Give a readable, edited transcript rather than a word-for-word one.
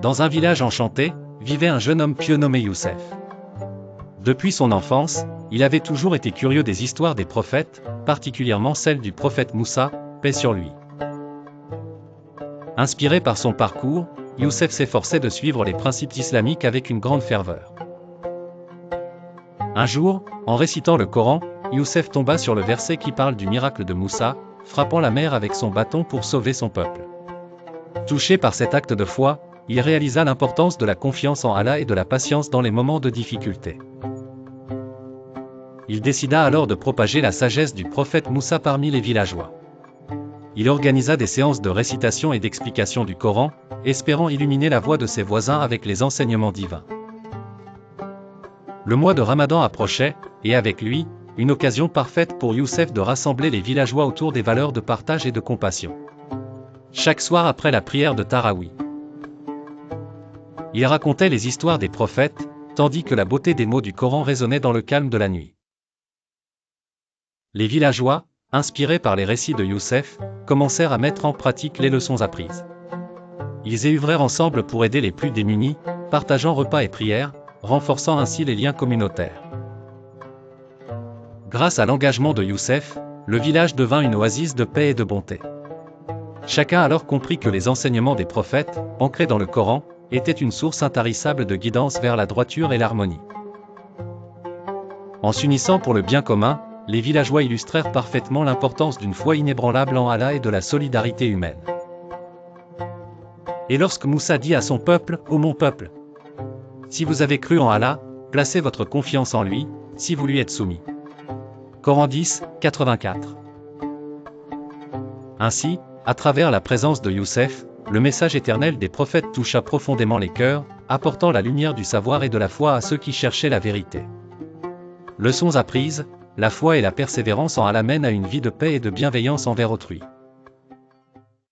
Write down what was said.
Dans un village enchanté, vivait un jeune homme pieux nommé Youssef. Depuis son enfance, il avait toujours été curieux des histoires des prophètes, particulièrement celle du prophète Moussa, paix sur lui. Inspiré par son parcours, Youssef s'efforçait de suivre les principes islamiques avec une grande ferveur. Un jour, en récitant le Coran, Youssef tomba sur le verset qui parle du miracle de Moussa, frappant la mer avec son bâton pour sauver son peuple. Touché par cet acte de foi, il réalisa l'importance de la confiance en Allah et de la patience dans les moments de difficulté. Il décida alors de propager la sagesse du prophète Moussa parmi les villageois. Il organisa des séances de récitation et d'explication du Coran, espérant illuminer la voie de ses voisins avec les enseignements divins. Le mois de Ramadan approchait, et avec lui, une occasion parfaite pour Youssef de rassembler les villageois autour des valeurs de partage et de compassion. Chaque soir après la prière de Taraouih, il racontait les histoires des prophètes, tandis que la beauté des mots du Coran résonnait dans le calme de la nuit. Les villageois, inspirés par les récits de Youssef, commencèrent à mettre en pratique les leçons apprises. Ils œuvrèrent ensemble pour aider les plus démunis, partageant repas et prières, renforçant ainsi les liens communautaires. Grâce à l'engagement de Youssef, le village devint une oasis de paix et de bonté. Chacun alors comprit que les enseignements des prophètes, ancrés dans le Coran, étaient une source intarissable de guidance vers la droiture et l'harmonie. En s'unissant pour le bien commun, les villageois illustrèrent parfaitement l'importance d'une foi inébranlable en Allah et de la solidarité humaine. Et lorsque Moussa dit à son peuple, « Ô mon peuple, si vous avez cru en Allah, placez votre confiance en lui, si vous lui êtes soumis. » Coran 10, 84. Ainsi, à travers la présence de Youssef, le message éternel des prophètes toucha profondément les cœurs, apportant la lumière du savoir et de la foi à ceux qui cherchaient la vérité. Leçons apprises, la foi et la persévérance en Allah mènent à une vie de paix et de bienveillance envers autrui.